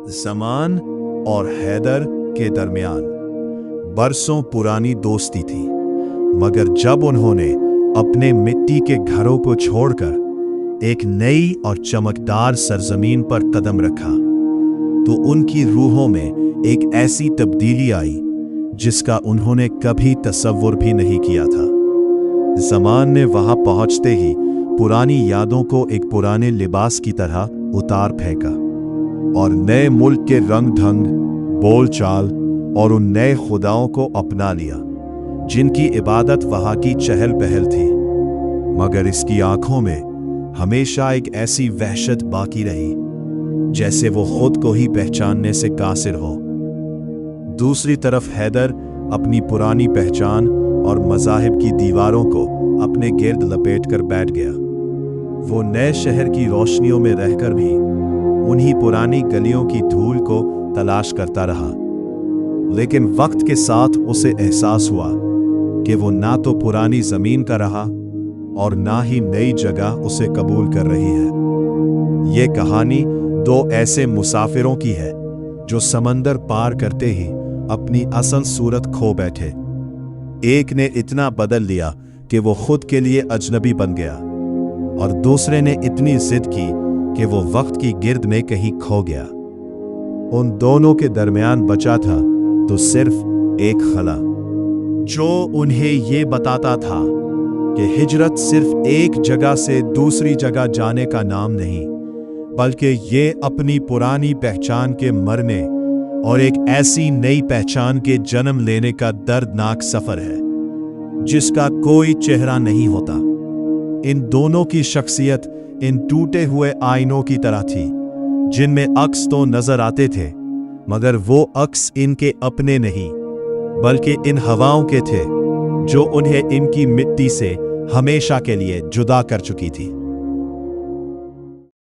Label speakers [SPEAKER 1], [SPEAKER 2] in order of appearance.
[SPEAKER 1] ज़मान और हैदर के दरमियान बरसों पुरानी दोस्ती थी, मगर जब उन्होंने अपने मिट्टी के घरों को छोड़कर एक नई और चमकदार सरजमीन पर कदम रखा, तो उनकी रूहों में एक ऐसी तब्दीली आई जिसका उन्होंने कभी तसव्वुर भी नहीं किया था। ज़मान ने वहां पहुंचते ही पुरानी यादों को एक पुराने लिबास की तरह उतार फेंका और नए मुल्क के रंग ढंग, बोल चाल और उन नए खुदाओं को अपना लिया जिनकी इबादत वहां की चहल पहल थी। मगर इसकी आंखों में हमेशा एक ऐसी वहशत बाकी रही जैसे वो खुद को ही पहचानने से कासिर हो। दूसरी तरफ हैदर अपनी पुरानी पहचान और मज़ाहिब की दीवारों को अपने गिर्द लपेट कर बैठ गया। वो नए शहर की रोशनियों में रहकर भी उन्हीं पुरानी गलियों की धूल को तलाश करता रहा, लेकिन वक्त के साथ उसे एहसास हुआ कि वो ना तो पुरानी जमीन का रहा और ना ही नई जगह उसे कबूल कर रही है। ये कहानी दो ऐसे मुसाफिरों की है जो समंदर पार करते ही अपनी असल सूरत खो बैठे। एक ने इतना बदल लिया कि वो खुद के लिए अजनबी बन गया और दूसरे ने इतनी जिद की कि वो वक्त की गिर्द में कहीं खो गया। उन दोनों के दरमियान बचा था तो सिर्फ एक खला, जो उन्हें ये बताता था कि हिजरत सिर्फ एक जगह से दूसरी जगह जाने का नाम नहीं, बल्कि ये अपनी पुरानी पहचान के मरने और एक ऐसी नई पहचान के जन्म लेने का दर्दनाक सफर है जिसका कोई चेहरा नहीं होता। इन दोनों की शख्सियत इन टूटे हुए आईनों की तरह थी जिनमें अक्स तो नजर आते थे, मगर वो अक्स इनके अपने नहीं बल्कि इन हवाओं के थे जो उन्हें इनकी मिट्टी से हमेशा के लिए जुदा कर चुकी थी।